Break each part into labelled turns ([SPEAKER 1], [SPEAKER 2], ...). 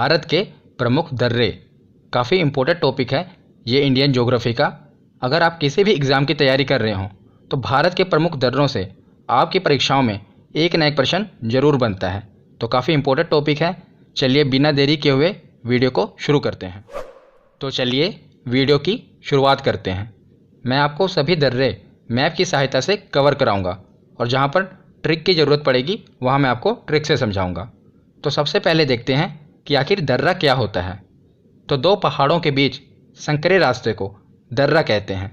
[SPEAKER 1] भारत के प्रमुख दर्रे काफ़ी इम्पोर्टेंट टॉपिक है ये इंडियन ज्योग्राफी का। अगर आप किसी भी एग्ज़ाम की तैयारी कर रहे हों तो भारत के प्रमुख दर्रों से आपकी परीक्षाओं में एक न एक प्रश्न जरूर बनता है। तो काफ़ी इम्पोर्टेंट टॉपिक है। चलिए बिना देरी किए हुए वीडियो को शुरू करते हैं। तो चलिए वीडियो की शुरुआत करते हैं। मैं आपको सभी दर्रे मैप की सहायता से कवर कराऊंगा और जहां पर ट्रिक की ज़रूरत पड़ेगी वहां मैं आपको ट्रिक से समझाऊंगा। तो सबसे पहले देखते हैं कि आखिर दर्रा क्या होता है। तो दो पहाड़ों के बीच संकरे रास्ते को दर्रा कहते हैं,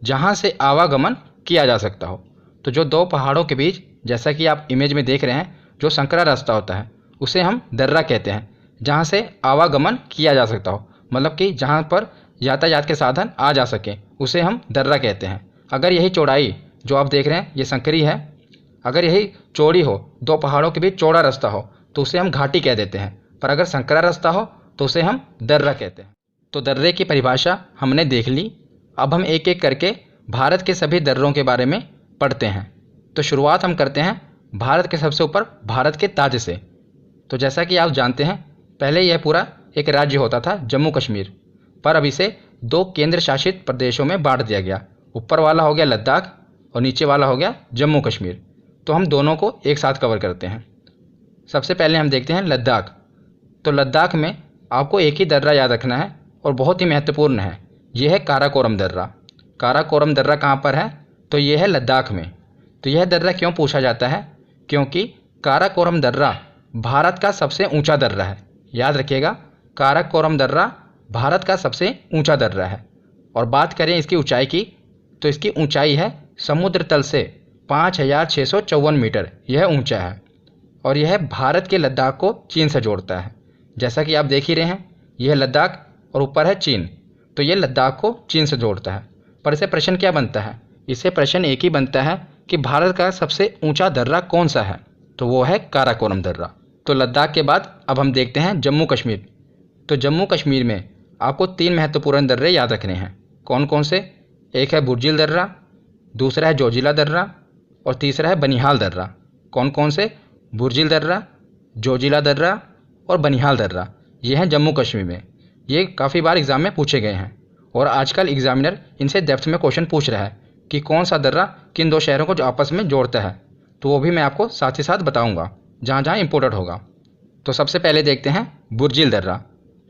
[SPEAKER 1] जहां से आवागमन किया जा सकता हो। तो जो दो पहाड़ों के बीच, जैसा कि आप इमेज में देख रहे हैं, जो संकरा रास्ता होता है उसे हम दर्रा कहते हैं, जहां से आवागमन किया जा सकता हो। मतलब कि जहां पर यातायात के साधन आ जा सकें उसे हम दर्रा कहते हैं। अगर यही चौड़ाई जो आप देख रहे हैं ये संकरी है, अगर यही चौड़ी हो, दो पहाड़ों के बीच चौड़ा रास्ता हो तो उसे हम घाटी कह देते हैं। पर अगर संकरा रास्ता हो तो उसे हम दर्रा कहते हैं। तो दर्रे की परिभाषा हमने देख ली। अब हम एक एक करके भारत के सभी दर्रों के बारे में पढ़ते हैं। तो शुरुआत हम करते हैं भारत के सबसे ऊपर, भारत के ताज से। तो जैसा कि आप जानते हैं, पहले यह पूरा एक राज्य होता था जम्मू कश्मीर, पर अब इसे दो केंद्र शासित प्रदेशों में बांट दिया गया। ऊपर वाला हो गया लद्दाख और नीचे वाला हो गया जम्मू कश्मीर। तो हम दोनों को एक साथ कवर करते हैं। सबसे पहले हम देखते हैं लद्दाख। तो लद्दाख में आपको एक ही दर्रा याद रखना है और बहुत ही महत्वपूर्ण है, यह है काराकोरम दर्रा। काराकोरम दर्रा कहाँ पर है? तो यह है लद्दाख में। तो यह दर्रा क्यों पूछा जाता है? क्योंकि काराकोरम दर्रा भारत का सबसे ऊंचा दर्रा है। याद रखिएगा, काराकोरम दर्रा भारत का सबसे ऊंचा दर्रा है। और बात करें इसकी ऊंचाई की, तो इसकी ऊंचाई है समुद्र तल से 5654 मीटर, यह ऊंचा है। और यह भारत के लद्दाख को चीन से जोड़ता है। जैसा कि आप देख ही रहे हैं, यह लद्दाख और ऊपर है चीन, तो यह लद्दाख को चीन से जोड़ता है। पर इसे प्रश्न क्या बनता है? इसे प्रश्न एक ही बनता है कि भारत का सबसे ऊंचा दर्रा कौन सा है, तो वो है काराकोरम दर्रा। तो लद्दाख के बाद अब हम देखते हैं जम्मू कश्मीर। तो जम्मू कश्मीर में आपको तीन महत्वपूर्ण दर्रे याद रखने हैं। कौन कौन से? एक है बुर्जिल दर्रा, दूसरा है जोजिला दर्रा और तीसरा है बनिहाल दर्रा। कौन कौन से? बुर्जिल दर्रा, जोजिला दर्रा और बनिहाल दर्रा। ये हैं जम्मू कश्मीर में। ये काफ़ी बार एग्ज़ाम में पूछे गए हैं और आजकल एग्जामिनर इनसे डेप्थ में क्वेश्चन पूछ रहा है कि कौन सा दर्रा किन दो शहरों को जो आपस में जोड़ता है। तो वो भी मैं आपको साथ ही साथ बताऊँगा जहाँ जहाँ इम्पोर्टेंट होगा। तो सबसे पहले देखते हैं बुर्जिल दर्रा।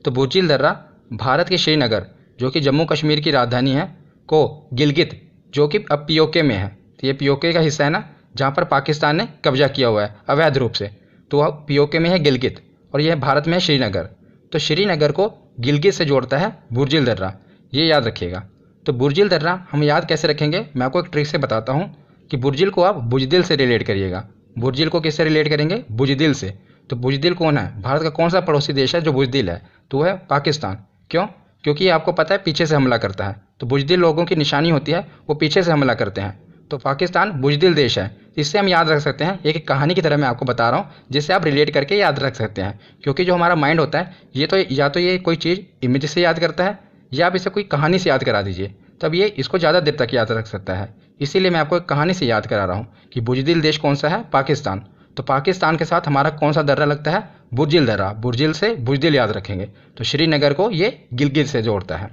[SPEAKER 1] तो बुर्जिल दर्रा भारत के श्रीनगर, जो कि जम्मू कश्मीर की राजधानी है, को गिलगित, जो कि अब पीओके में है, तो ये पीओके का हिस्सा है ना, जहाँ पर पाकिस्तान ने कब्जा किया हुआ है अवैध रूप से, तो वह पीओके में है गिलगित और यह भारत में है श्रीनगर। तो श्रीनगर को गिलगित से जोड़ता है बुर्जिल दर्रा, ये याद रखिएगा। तो बुर्जिल दर्रा हम याद कैसे रखेंगे, मैं आपको एक ट्रिक से बताता हूँ कि बुर्जिल को आप बुजदिल से रिलेट करिएगा। बुर्जिल को किससे रिलेट करेंगे? बुजदिल से। तो बुजदिल कौन है? भारत का कौन सा पड़ोसी देश है जो बुजदिल है? तो वह है पाकिस्तान। क्यों? क्योंकि आपको पता है पीछे से हमला करता है, तो बुजदिल लोगों की निशानी होती है, वो पीछे से हमला करते हैं। तो पाकिस्तान बुजदिल देश है। इससे हम याद रख सकते हैं, एक कहानी की तरह मैं आपको बता रहा हूँ जिससे आप रिलेट करके याद रख सकते हैं। क्योंकि जो हमारा माइंड होता है ये तो या तो ये कोई चीज़ इमेज से याद करता है या आप इसे कोई कहानी से याद करा दीजिए, तब ये इसको ज़्यादा देर तक याद रख सकता है। इसीलिए मैं आपको एक कहानी से याद करा रहा हूँ कि बुजदिल देश कौन सा है? पाकिस्तान। तो पाकिस्तान के साथ हमारा कौन सा दर्रा लगता है? बुर्जिल दर्रा। बुर्जिल से बुजदिल याद रखेंगे। तो श्रीनगर को ये गिलगित से जोड़ता है।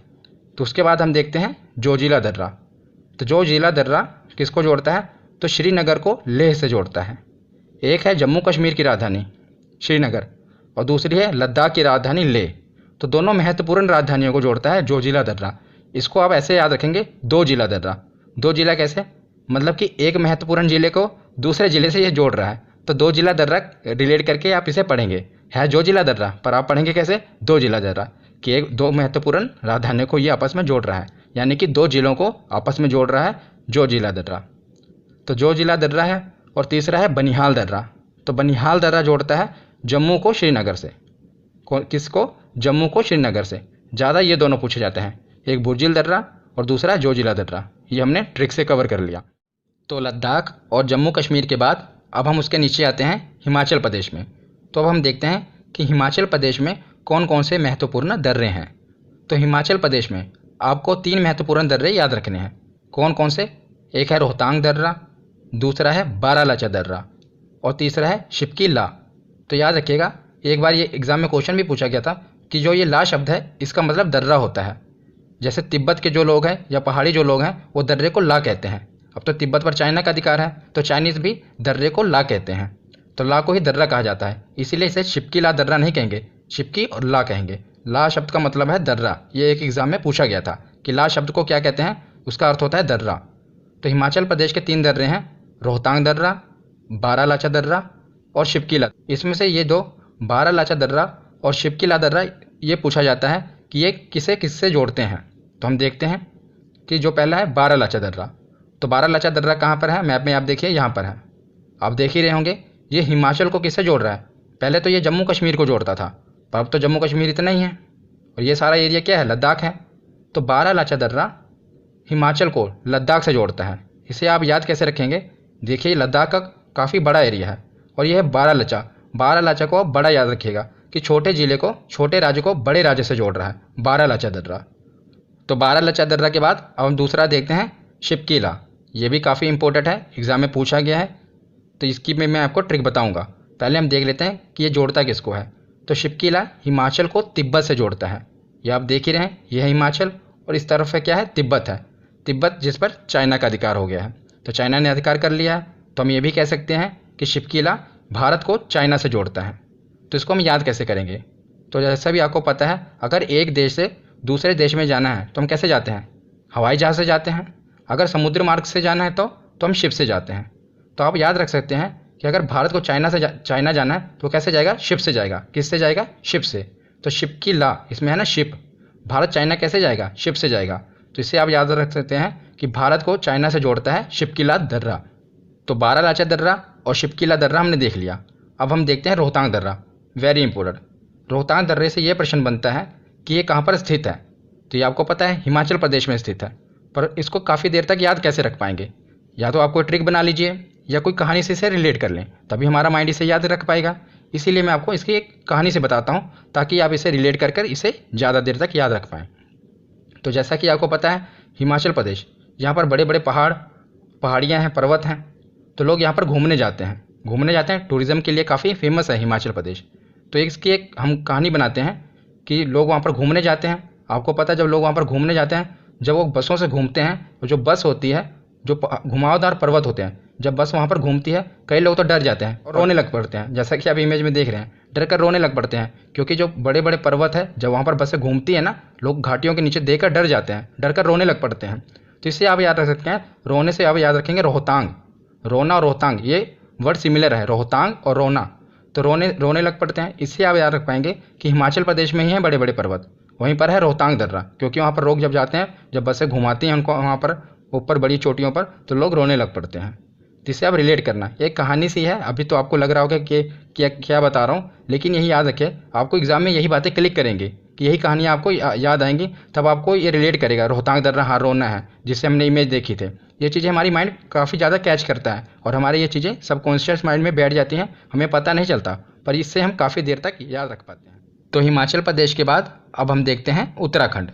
[SPEAKER 1] तो उसके बाद हम देखते हैं जोजिला दर्रा। तो जोजिला दर्रा किसको जोड़ता है? तो श्रीनगर को लेह से जोड़ता है। एक है जम्मू कश्मीर की राजधानी श्रीनगर और दूसरी है लद्दाख की राजधानी लेह। तो दोनों महत्वपूर्ण राजधानियों को जोड़ता है जोजिला दर्रा। इसको आप ऐसे याद रखेंगे, दो जिला दर्रा। दो जिला कैसे? मतलब कि एक महत्वपूर्ण जिले को दूसरे जिले से ये जोड़ रहा है, तो दो जिला दर्रा रिलेट करके आप इसे पढ़ेंगे। है जो जिला दर्रा, पर आप पढ़ेंगे कैसे? दो जिला दर्रा, कि एक दो महत्वपूर्ण राजधानियों को ये आपस में जोड़ रहा है, यानी कि दो जिलों को आपस में जोड़ रहा है जो जिला दर्रा। तो जो जिला दर्रा है। और तीसरा है बनिहाल दर्रा। तो बनिहाल दर्रा जोड़ता है जम्मू को श्रीनगर से। किसको? जम्मू को श्रीनगर से। ज़्यादा ये दोनों पूछे जाते हैं, एक बुर्जिल दर्रा और दूसरा जोजिला दर्रा। ये हमने ट्रिक से कवर कर लिया। तो लद्दाख और जम्मू कश्मीर के बाद अब हम उसके नीचे आते हैं हिमाचल प्रदेश में। तो अब हम देखते हैं कि हिमाचल प्रदेश में कौन कौन से महत्वपूर्ण दर्रे हैं। तो हिमाचल प्रदेश में आपको तीन महत्वपूर्ण दर्रे याद रखने हैं। कौन कौन से? एक है रोहतांग दर्रा, दूसरा है बारालाचा दर्रा और तीसरा है शिप्की ला। तो याद रखिएगा, एक बार ये एग्ज़ाम में क्वेश्चन भी पूछा गया था कि जो ये ला शब्द है इसका मतलब दर्रा होता है। जैसे तिब्बत के जो लोग हैं या पहाड़ी जो लोग हैं वो दर्रे को ला कहते हैं। अब तो तिब्बत पर चाइना का अधिकार है तो चाइनीज़ भी दर्रे को ला कहते हैं, तो ला को ही दर्रा कहा जाता है। इसीलिए इसे शिपकी ला दर्रा नहीं कहेंगे, शिपकी और ला कहेंगे। ला शब्द का मतलब है दर्रा। ये एक एग्ज़ाम में पूछा गया था कि ला शब्द को क्या कहते हैं, उसका अर्थ होता है दर्रा। तो हिमाचल प्रदेश के 3 दर्रे हैं, रोहतांग दर्रा, बारालाचा दर्रा और शिपकी ला। इसमें से ये दो बारालाचा दर्रा और शिपकी ला दर्रा ये पूछा जाता है कि ये किसे किससे जोड़ते हैं। तो हम देखते हैं कि जो पहला है बारालाचा दर्रा। तो बारालाचा दर्रा कहाँ पर है, मैप में आप देखिए यहाँ पर है। आप देख ही रहे होंगे ये हिमाचल को किससे जोड़ रहा है। पहले तो ये जम्मू कश्मीर को जोड़ता था, पर अब तो जम्मू कश्मीर इतना ही है और ये सारा एरिया क्या है, लद्दाख है। तो बारालाचा दर्रा हिमाचल को लद्दाख से जोड़ता है। इसे आप याद कैसे रखेंगे, देखिए लद्दाख का काफ़ी बड़ा एरिया है और यह है बारालाचा। बारालाचा को आप बड़ा याद रखिएगा कि छोटे ज़िले को, छोटे राज्य को बड़े राज्य से जोड़ रहा है, बारालाचा दर्रा। तो बारालाचा दर्रा के बाद अब हम दूसरा देखते हैं शिपकी ला। ये भी काफ़ी इंपॉर्टेंट है, एग्ज़ाम में पूछा गया है, तो इसकी में मैं आपको ट्रिक बताऊंगा। पहले हम देख लेते हैं कि ये जोड़ता किसको है। तो शिपकी ला हिमाचल को तिब्बत से जोड़ता है। ये आप देख ही रहे हैं, यह है हिमाचल और इस तरफ है क्या है, तिब्बत है। तिब्बत जिस पर चाइना का अधिकार हो गया है, तो चाइना ने अधिकार कर लिया है। तो हम ये भी कह सकते हैं कि शिपकी ला भारत को चाइना से जोड़ता है। तो इसको हम याद कैसे करेंगे, तो जैसा भी आपको पता है अगर एक देश से दूसरे देश में जाना है तो हम कैसे जाते हैं, हवाई जहाज़ से जाते हैं। अगर समुद्र मार्ग से जाना है तो हम शिप से जाते हैं। तो आप याद रख सकते हैं कि अगर भारत को चाइना जाना है तो कैसे जाएगा, शिप से जाएगा। किससे जाएगा, शिप से। तो शिप की ला इसमें है ना शिप, भारत चाइना कैसे जाएगा, शिप से जाएगा। तो इससे आप याद रख सकते हैं कि भारत को चाइना से जोड़ता है शिपकी ला दर्रा। तो बारालाचा दर्रा और शिपकी ला दर्रा हमने देख लिया। अब हम देखते हैं रोहतांग दर्रा, वेरी इंपॉर्टेंट। रोहतांग दर्रे से ये प्रश्न बनता है कि ये कहाँ पर स्थित है। तो ये आपको पता है हिमाचल प्रदेश में स्थित है, पर इसको काफ़ी देर तक याद कैसे रख पाएंगे। या तो आप कोई ट्रिक बना लीजिए या कोई कहानी से इसे रिलेट कर लें, तभी हमारा माइंड इसे याद रख पाएगा। इसीलिए मैं आपको इसकी एक कहानी से बताता हूँ ताकि आप इसे रिलेट कर इसे ज़्यादा देर तक याद रख पाएँ। तो जैसा कि आपको पता है हिमाचल प्रदेश, यहाँ पर बड़े बड़े पहाड़ियाँ हैं, पर्वत हैं, तो लोग यहाँ पर घूमने जाते हैं। टूरिज़्म के लिए काफ़ी फेमस है हिमाचल प्रदेश। तो इसकी एक हम कहानी बनाते हैं कि लोग वहाँ पर घूमने जाते हैं। आपको पता है जब लोग वहाँ पर घूमने जाते हैं, जब वो बसों से घूमते हैं तो जो बस होती है, जो घुमावदार पर्वत होते हैं, जब बस वहाँ पर घूमती है कई लोग तो डर जाते हैं और रोने लग पड़ते हैं। जैसा कि आप इमेज में देख रहे हैं, डर कर रोने लग पड़ते हैं क्योंकि जो बड़े बड़े पर्वत है, जब वहाँ पर बसें घूमती है ना, लोग घाटियों के नीचे देखकर डर जाते हैं, डर कर रोने लग पड़ते हैं। तो इससे आप याद रख सकते हैं, रोने से आप याद रखेंगे रोहतांग। रोना और रोहतांग ये वर्ड सिमिलर है, रोहतांग और रोना। तो रोने लग पड़ते हैं। इससे आप याद रख पाएंगे कि हिमाचल प्रदेश में ही हैं बड़े बड़े पर्वत, वहीं पर है रोहतांग दर्रा। क्योंकि वहाँ पर लोग जब जाते हैं, जब बसें घुमाती हैं उनको वहाँ पर ऊपर बड़ी चोटियों पर, तो लोग रोने लग पड़ते हैं। जिससे आप रिलेट करना, एक कहानी सी है। अभी तो आपको लग रहा होगा कि क्या बता रहा हूँ, लेकिन यही याद रखिए, आपको एग्जाम में यही बातें क्लिक करेंगे कि यही कहानियाँ आपको याद आएंगी, तब आपको ये रिलेट करेगा। रोहतांग दर्रा, हाँ रोना है, जिससे हमने इमेज देखी थे। ये चीज़ें हमारी माइंड काफ़ी ज़्यादा कैच करता है और हमारी ये चीज़ें सबकॉन्शियस माइंड में बैठ जाती हैं, हमें पता नहीं चलता, पर इससे हम काफ़ी देर तक याद रख पाते हैं। तो हिमाचल प्रदेश के बाद अब हम देखते हैं उत्तराखंड।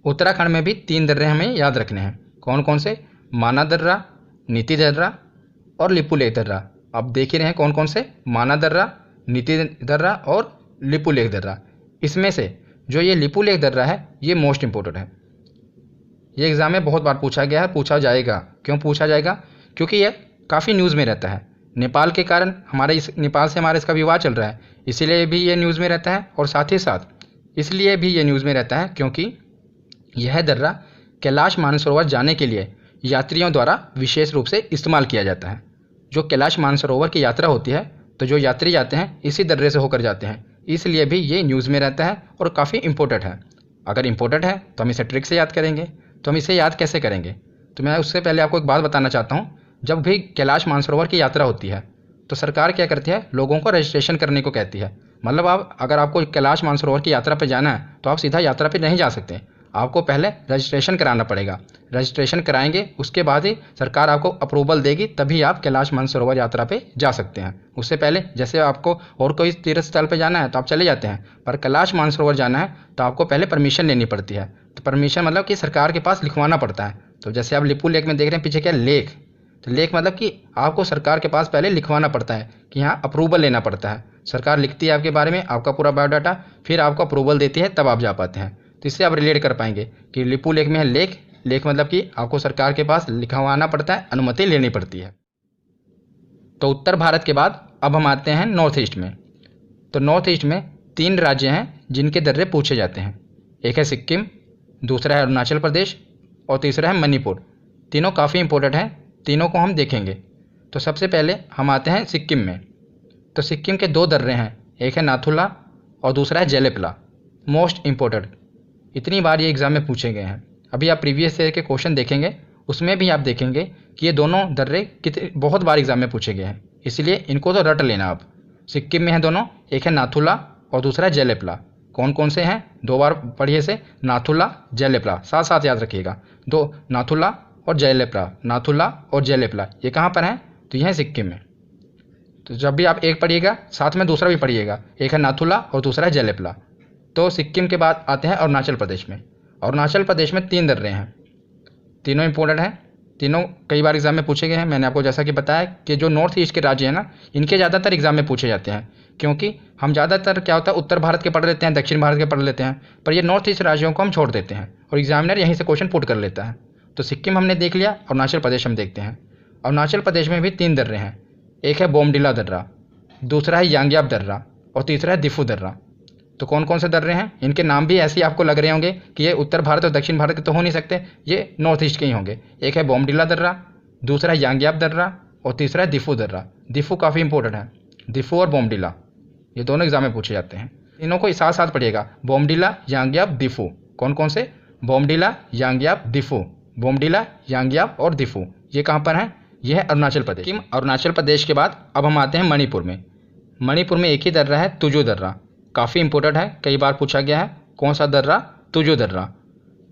[SPEAKER 1] उत्तराखंड में भी 3 दर्रे हमें याद रखने हैं। कौन कौन से, माना दर्रा, नीति दर्रा और लिपुलेख दर्रा। आप देख ही रहे हैं कौन कौन से, माना दर्रा, नीति दर्रा और लिपुलेख दर्रा। इसमें से जो ये लिपुलेख दर्रा है ये मोस्ट इंपॉर्टेंट है। ये एग्ज़ाम में बहुत बार पूछा गया है, पूछा जाएगा। क्यों पूछा जाएगा, क्योंकि ये काफ़ी न्यूज़ में रहता है। नेपाल के कारण नेपाल से हमारा इसका विवाद चल रहा है, इसीलिए भी ये न्यूज़ में रहता है। और साथ ही साथ इसलिए भी ये न्यूज़ में रहता है क्योंकि यह दर्रा कैलाश मानसरोवर जाने के लिए यात्रियों द्वारा विशेष रूप से इस्तेमाल किया जाता है। जो कैलाश मानसरोवर की यात्रा होती है, तो जो यात्री जाते हैं इसी दर्रे से होकर जाते हैं, इसलिए भी ये न्यूज़ में रहता है और काफ़ी इंपॉर्टेंट है। अगर इंपॉर्टेंट है तो हम इसे ट्रिक से याद करेंगे। तो हम इसे याद कैसे करेंगे, तो मैं उससे पहले आपको एक बात बताना चाहता हूँ। जब भी कैलाश मानसरोवर की यात्रा होती है तो सरकार क्या करती है, लोगों को रजिस्ट्रेशन करने को कहती है। मतलब अगर आपको कैलाश मानसरोवर की यात्रा पर जाना है तो आप सीधा यात्रा पर नहीं जा सकते, आपको पहले रजिस्ट्रेशन कराना पड़ेगा। रजिस्ट्रेशन कराएंगे, उसके बाद ही सरकार आपको अप्रूवल देगी, तभी आप कैलाश मानसरोवर यात्रा पे जा सकते हैं। उससे पहले जैसे आपको और कोई तीर्थ स्थल पे जाना है तो आप चले जाते हैं, पर कैलाश मानसरोवर जाना है तो आपको पहले परमिशन लेनी पड़ती है। तो परमिशन मतलब कि सरकार के पास लिखवाना पड़ता है। तो जैसे आप लिपुलेख में देख रहे हैं पीछे क्या लेख, तो लेख मतलब कि आपको सरकार के पास पहले लिखवाना पड़ता है कि यहाँ अप्रूवल लेना पड़ता है, सरकार लिखती है आपके बारे में आपका पूरा बायोडाटा, फिर आपको अप्रूवल देती है, तब आप जा पाते हैं। तो इससे आप रिलेट कर पाएंगे कि लिपू लेक में है लेक, लेक मतलब कि आपको सरकार के पास लिखवाना पड़ता है, अनुमति लेनी पड़ती है। तो उत्तर भारत के बाद अब हम आते हैं नॉर्थ ईस्ट में। तो नॉर्थ ईस्ट में 3 राज्य हैं जिनके दर्रे पूछे जाते हैं। एक है सिक्किम, दूसरा है अरुणाचल प्रदेश और तीसरा है मणिपुर। तीनों काफ़ी इंपॉर्टेंट हैं, तीनों को हम देखेंगे। तो सबसे पहले हम आते हैं सिक्किम में। तो सिक्किम के 2 दर्रे हैं, एक है नाथुला और दूसरा है जेलेपला। मोस्ट इम्पोर्टेंट, इतनी बार ये एग्ज़ाम में पूछे गए हैं। अभी आप प्रीवियस ईयर के क्वेश्चन देखेंगे, उसमें भी आप देखेंगे कि ये दोनों दर्रे बहुत बार एग्ज़ाम में पूछे गए हैं, इसलिए इनको तो रट लेना आप। सिक्किम में हैं दोनों, एक है नाथुला और दूसरा है जेलेपला। कौन कौन से हैं 2 बार पढ़िए से, नाथुला जेलेपला, साथ साथ याद रखिएगा। 2 नाथुला और जेलेपला, नाथुला और जेलेपला, ये कहाँ पर हैं? तो ये है सिक्किम में। तो जब भी आप एक पढ़िएगा साथ में दूसरा भी पढ़िएगा, एक है नाथुला और दूसरा है जेलेपला। तो सिक्किम के बाद आते हैं अरुणाचल प्रदेश में। अरुणाचल प्रदेश में 3 दर्रे हैं, तीनों इंपॉर्टेंट हैं, तीनों कई बार एग्जाम में पूछे गए हैं। मैंने आपको जैसा कि बताया कि जो नॉर्थ ईस्ट के राज्य हैं ना, इनके ज़्यादातर एग्जाम में पूछे जाते हैं, क्योंकि हम ज़्यादातर क्या होता है उत्तर भारत के पढ़ लेते हैं, दक्षिण भारत के पढ़ लेते हैं, पर ये नॉर्थ ईस्ट राज्यों को हम छोड़ देते हैं और एग्जामिनर यहीं से क्वेश्चन पुट कर लेता है। तो सिक्किम हमने देख लिया, अरुणाचल प्रदेश हम देखते हैं। अरुणाचल प्रदेश में भी 3 दर्रे हैं, एक है बोमडिला दर्रा, दूसरा है यांग्याप दर्रा और तीसरा है दिफू दर्रा। तो कौन कौन से दर्रे हैं? इनके नाम भी ऐसे ही आपको लग रहे होंगे कि ये उत्तर भारत और दक्षिण भारत के तो हो नहीं सकते, ये नॉर्थ ईस्ट के ही होंगे। एक है बोमडिला दर्रा, दूसरा है यांग्याप दर्रा और तीसरा है दिफू दर्रा। दिफू काफ़ी इंपॉर्टेंट है, दिफू और बोमडिला ये दोनों एग्जाम में पूछे जाते हैं। तीनों को साथ साथ पढ़िएगा, बोमडिला यांग्याप दिफू। कौन कौन से? बोमडिला यांग्याप दिफू, बोमडिला यांग्याप और दिफू। ये कहाँ पर हैं? यह है अरुणाचल प्रदेश। अरुणाचल प्रदेश के बाद अब हम आते हैं मणिपुर में। मणिपुर में एक ही दर्रा है, तुजु दर्रा, काफ़ी इंपॉर्टेंट है, कई बार पूछा गया है। कौन सा दर्रा? तुजु दर्रा।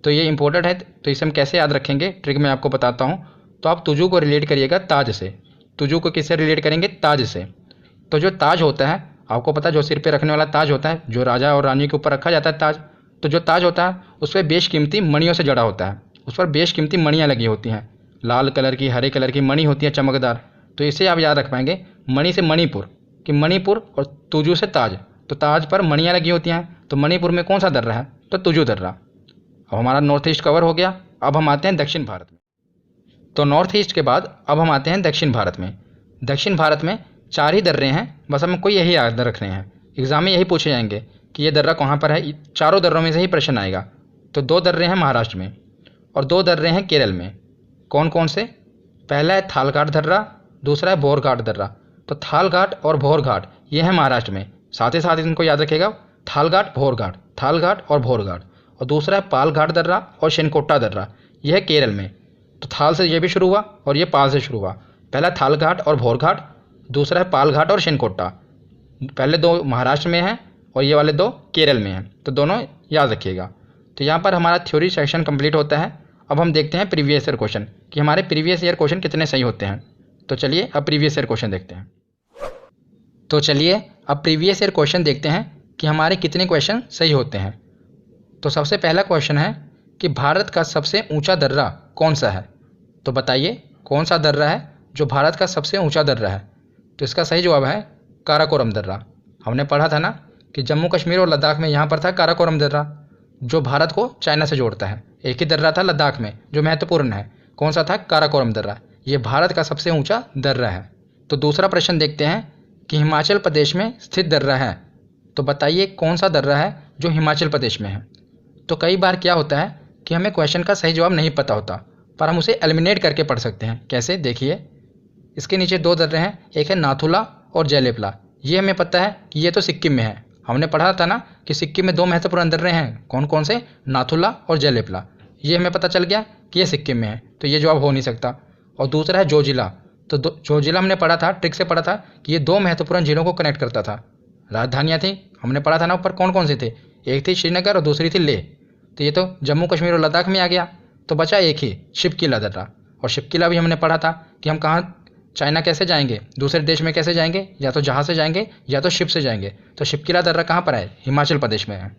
[SPEAKER 1] तो ये इंपॉर्टेंट है, तो इसे हम कैसे याद रखेंगे, ट्रिक मैं आपको बताता हूँ। तो आप तुजु को रिलेट करिएगा ताज से। तुजु को किससे रिलेट करेंगे? ताज से। तो जो ताज होता है, आपको पता है जो सिर पे रखने वाला ताज होता है, जो राजा और रानी के ऊपर रखा जाता है ताज, तो जो ताज होता है उस पर बेशकीमती मणियों से जड़ा होता है, उस पर बेशकीमती मणियाँ लगी होती हैं, लाल कलर की, हरे कलर की मणि होती है चमकदार। तो इसे आप याद रख पाएंगे, मणि से मणिपुर, कि मणिपुर, और तुजु से ताज, तो ताज पर मणियाँ लगी होती हैं। तो मणिपुर में कौन सा दर्रा है? तो तुजु दर्रा। अब हमारा नॉर्थ ईस्ट कवर हो गया, अब हम आते हैं दक्षिण भारत में। तो नॉर्थ ईस्ट के बाद अब हम आते हैं दक्षिण भारत में। दक्षिण भारत में 4 ही दर्रे हैं, बस हमको यही याद रखने हैं, एग्जाम में यही पूछे जाएंगे कि ये दर्रा कहाँ पर है। चारों दर्रों में से ही प्रश्न आएगा। तो 2 दर्रे हैं महाराष्ट्र में और 2 दर्रे हैं केरल में। कौन कौन से? पहला है थालघाट दर्रा, दूसरा है भोरघाट दर्रा। तो थालघाट और भोरघाट ये है महाराष्ट्र में, साथ ही साथ इनको याद रखिएगा, थालघाट भोरघाट, थालघाट और भोरघाट। और दूसरा है पालघाट दर्रा और शेनकोट्टा दर्रा, यह है केरल में। तो थाल से ये भी शुरू हुआ और ये पाल से शुरू हुआ। पहला थालघाट और भोरघाट, दूसरा है पालघाट और शेनकोट्टा। पहले 2 महाराष्ट्र में हैं और ये वाले 2 केरल में हैं, तो दोनों याद रखिएगा। तो यहाँ पर हमारा थ्योरी सेक्शन कंप्लीट होता है। अब हम देखते हैं प्रीवियस ईयर क्वेश्चन कि हमारे प्रीवियस ईयर क्वेश्चन कितने सही होते हैं। तो चलिए अब प्रीवियस ईयर क्वेश्चन देखते हैं। तो चलिए अब प्रीवियस ईयर क्वेश्चन देखते हैं कि हमारे कितने क्वेश्चन सही होते हैं। तो सबसे पहला क्वेश्चन है कि भारत का सबसे ऊंचा दर्रा कौन सा है? तो बताइए कौन सा दर्रा है जो भारत का सबसे ऊंचा दर्रा है? तो इसका सही जवाब है काराकोरम दर्रा। हमने पढ़ा था ना कि जम्मू कश्मीर और लद्दाख में यहाँ पर था काराकोरम दर्रा, जो भारत को चाइना से जोड़ता है। एक ही दर्रा था लद्दाख में जो महत्वपूर्ण है। कौन सा था? काराकोरम दर्रा। ये भारत का सबसे ऊंचा दर्रा है। तो दूसरा प्रश्न देखते हैं कि हिमाचल प्रदेश में स्थित दर्रा है। तो बताइए कौन सा दर्रा है जो हिमाचल प्रदेश में है? तो कई बार क्या होता है कि हमें क्वेश्चन का सही जवाब नहीं पता होता, पर हम उसे एलिमिनेट करके पढ़ सकते हैं। कैसे? देखिए, इसके नीचे 2 दर्रे हैं, एक है नाथुला और जेलेपला। ये हमें पता है कि ये तो सिक्किम में है। हमने पढ़ा था ना कि सिक्किम में 2 महत्वपूर्ण दर्रे हैं। कौन कौन से? नाथुला और जेलेपला। ये हमें पता चल गया कि ये सिक्किम में है, तो ये जवाब हो नहीं सकता। और दूसरा है जोजिला। तो जोजिला हमने पढ़ा था, ट्रिक से पढ़ा था कि ये 2 महत्वपूर्ण जिलों को कनेक्ट करता था। राजधानियाँ थी, हमने पढ़ा था ना ऊपर कौन कौन से थे, एक थी श्रीनगर और दूसरी थी लेह। तो ये तो जम्मू कश्मीर और लद्दाख में आ गया, तो बचा एक ही, शिपकिला दर्रा। और शिपकिला भी हमने पढ़ा था कि हम कहाँ चाइना कैसे जाएंगे, दूसरे देश में कैसे जाएंगे, या तो जहाज से जाएंगे या तो शिप से जाएंगे। तो शिपकिला दर्रा कहाँ पर है? हिमाचल प्रदेश में है।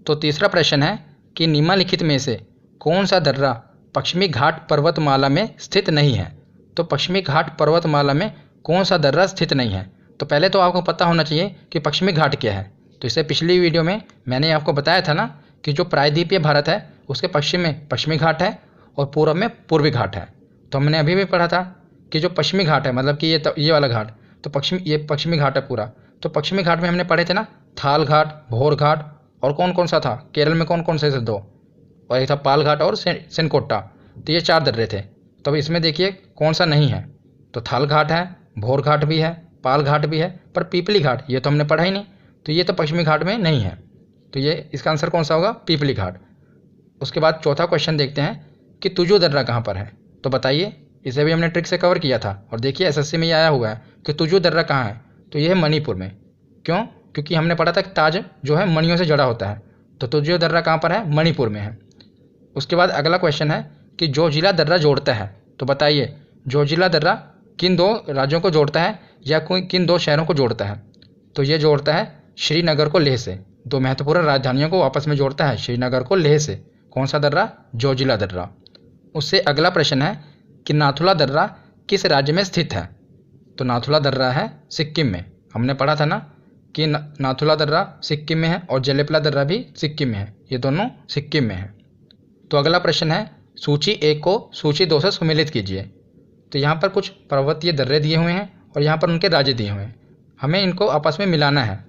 [SPEAKER 1] तो तीसरा प्रश्न है कि निम्नलिखित में से कौन सा दर्रा पश्चिमी घाट पर्वतमाला में स्थित नहीं है? तो पश्चिमी घाट पर्वतमाला में कौन सा दर्रा स्थित नहीं है? तो पहले तो आपको पता होना चाहिए कि पश्चिमी घाट क्या है। तो इससे पिछली वीडियो में मैंने आपको बताया था ना कि जो प्रायद्वीपीय भारत है उसके पश्चिम में पश्चिमी घाट है और पूर्व में पूर्वी घाट है। तो हमने अभी भी पढ़ा था कि जो पश्चिमी घाट है मतलब कि ये वाला घाट, तो पश्चिमी घाट है पूरा। तो पश्चिमी घाट में हमने पढ़े थे ना थाल घाट, भोर घाट और कौन कौन सा था, केरल में कौन कौन से थे 2, और एक था पाल घाट और सेनकोट्टा। तो ये 4 दर्रे थे। तो अब इसमें देखिए कौन सा नहीं है, तो थाल घाट है, भोर घाट भी है, पाल घाट भी है, पर पीपली घाट ये तो हमने पढ़ा ही नहीं। तो ये तो पश्चिमी घाट में नहीं है। तो ये इसका आंसर कौन सा होगा, पीपली घाट। उसके बाद चौथा क्वेश्चन देखते हैं कि तुजो दर्रा कहाँ पर है। तो बताइए, इसे भी हमने ट्रिक से कवर किया था और देखिए एसएससी में ये आया हुआ है कि तुजो दर्रा कहाँ है। तो ये है मणिपुर में। क्यों? क्योंकि हमने पढ़ा था कि ताज जो है मणियों से जड़ा होता है। तो तुजो दर्रा कहाँ पर है, मणिपुर में है। उसके बाद अगला क्वेश्चन है कि जोजिला दर्रा जोड़ता है। तो बताइए जोजिला दर्रा किन 2 राज्यों को जोड़ता है या किन 2 शहरों को जोड़ता है। तो ये जोड़ता है श्रीनगर को लेह से। 2 महत्वपूर्ण राजधानियों को आपस में जोड़ता है, श्रीनगर को लेह से। कौन सा दर्रा, जोजिला दर्रा। उससे अगला प्रश्न है कि नाथुला दर्रा किस राज्य में स्थित है। तो नाथुला दर्रा है सिक्किम में। हमने पढ़ा था ना कि नाथुला दर्रा सिक्किम में है और जेलेपला दर्रा भी सिक्किम में है, ये दोनों सिक्किम में है। तो अगला प्रश्न है सूची 1 को सूची 2 से सुमेलित कीजिए। तो यहाँ पर कुछ पर्वतीय दर्रे दिए हुए हैं और यहाँ पर उनके राज्य दिए हुए हैं, हमें इनको आपस में मिलाना है।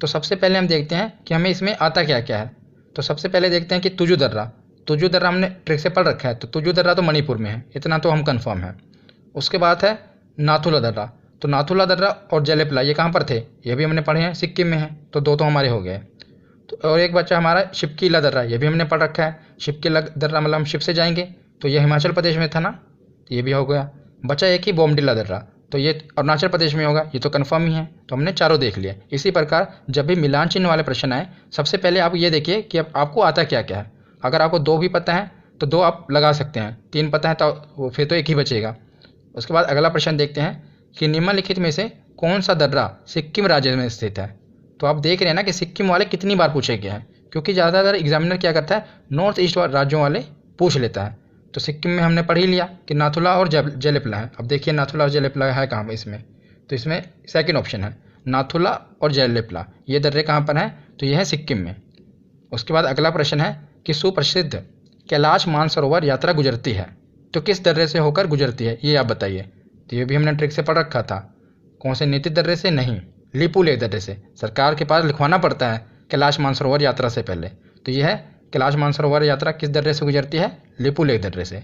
[SPEAKER 1] तो सबसे पहले हम देखते हैं कि हमें इसमें आता क्या क्या है। तो सबसे पहले देखते हैं कि तुजु दर्रा हमने ट्रिक से पढ़ रखा है। तो तुजु दर्रा तो मणिपुर में है, इतना तो हम कंफर्म है। उसके बाद है नाथुला दर्रा। तो नाथुला दर्रा और जेलेपला ये कहाँ पर थे, ये भी हमने पढ़े हैं, सिक्किम में है। तो 2 तो हमारे हो गए। तो और एक बच्चा हमारा शिपकीला दर्रा, ये भी हमने पढ़ रखा है। शिपकीला दर्रा मतलब हम शिप से जाएंगे, तो ये हिमाचल प्रदेश में था ना, तो ये भी हो गया। बचा एक ही बोमडिला दर्रा, तो ये अरुणाचल प्रदेश में होगा, ये तो कन्फर्म ही है। तो हमने चारों देख लिया। इसी प्रकार जब भी मिलान चिन्ह वाले प्रश्न आए, सबसे पहले आप ये देखिए कि अब आपको आता क्या क्या है। अगर आपको 2 भी पता है तो 2 आप लगा सकते हैं, 3 पता है तो फिर तो 1 ही बचेगा। उसके बाद अगला प्रश्न देखते हैं कि निम्नलिखित में से कौन सा दर्रा सिक्किम राज्य में स्थित है। तो आप देख रहे हैं ना कि सिक्किम वाले कितनी बार पूछे गए हैं, क्योंकि ज़्यादातर एग्जामिनर क्या करता है, नॉर्थ ईस्ट राज्यों वाले पूछ लेता है। तो सिक्किम में हमने पढ़ ही लिया कि नाथुला और जेलेपला है। अब देखिए नाथुला और जेलेपला है कहाँ पर इसमें, तो इसमें सेकंड ऑप्शन है नाथुला और जेलेपला, ये दर्रे कहाँ पर हैं, तो ये है सिक्किम में। उसके बाद अगला प्रश्न है कि सुप्रसिद्ध कैलाश मानसरोवर यात्रा गुजरती है, तो किस दर्रे से होकर गुजरती है, ये आप बताइए। तो ये भी हमने ट्रिक से पढ़ रखा था। कौन से नीति दर्रे से, नहीं, लिपुलेख दर्रे से। सरकार के पास लिखवाना पड़ता है कैलाश मानसरोवर यात्रा से पहले। तो यह है कैलाश मानसरोवर यात्रा किस दर्रे से गुजरती है, लिपुलेख दर्रे से।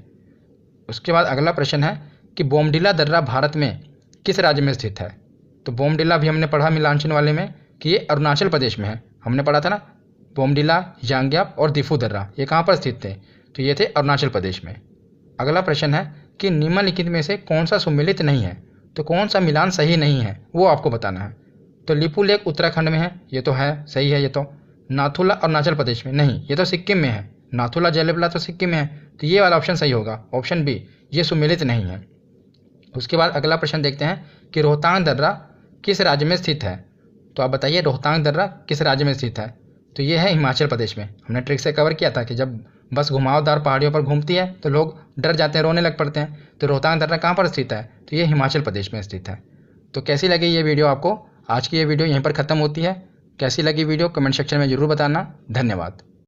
[SPEAKER 1] उसके बाद अगला प्रश्न है कि बोमडिला दर्रा भारत में किस राज्य में स्थित है। तो बोमडिला भी हमने पढ़ा मिलान वाले में कि ये अरुणाचल प्रदेश में है। हमने पढ़ा था ना बोमडिला, यांग्याप और दिफू दर्रा ये कहाँ पर स्थित थे, तो ये थे अरुणाचल प्रदेश में। अगला प्रश्न है कि निम्नलिखित में से कौन सा सुमेलित नहीं है। तो कौन सा मिलान सही नहीं है वो आपको बताना है। तो लिपुलेख उत्तराखंड में है, ये तो है, सही है ये तो। नाथुला अरुणाचल प्रदेश में, नहीं, ये तो सिक्किम में है। नाथुला जेलेपला तो सिक्किम में है, तो ये वाला ऑप्शन सही होगा, ऑप्शन बी, ये सुमेलित नहीं है। उसके बाद अगला प्रश्न देखते हैं कि रोहतांग दर्रा किस राज्य में स्थित है। तो आप बताइए रोहतांग दर्रा किस राज्य में स्थित है। तो ये है हिमाचल प्रदेश में। हमने ट्रिक से कवर किया था कि जब बस घुमावदार पहाड़ियों पर घूमती है तो लोग डर जाते हैं, रोने लग पड़ते हैं। तो रोहतांग दर्रा कहाँ पर स्थित है, तो ये हिमाचल प्रदेश में स्थित है। तो कैसी लगी ये वीडियो आपको, आज की ये वीडियो यहीं पर ख़त्म होती है। कैसी लगी वीडियो कमेंट सेक्शन में ज़रूर बताना। धन्यवाद।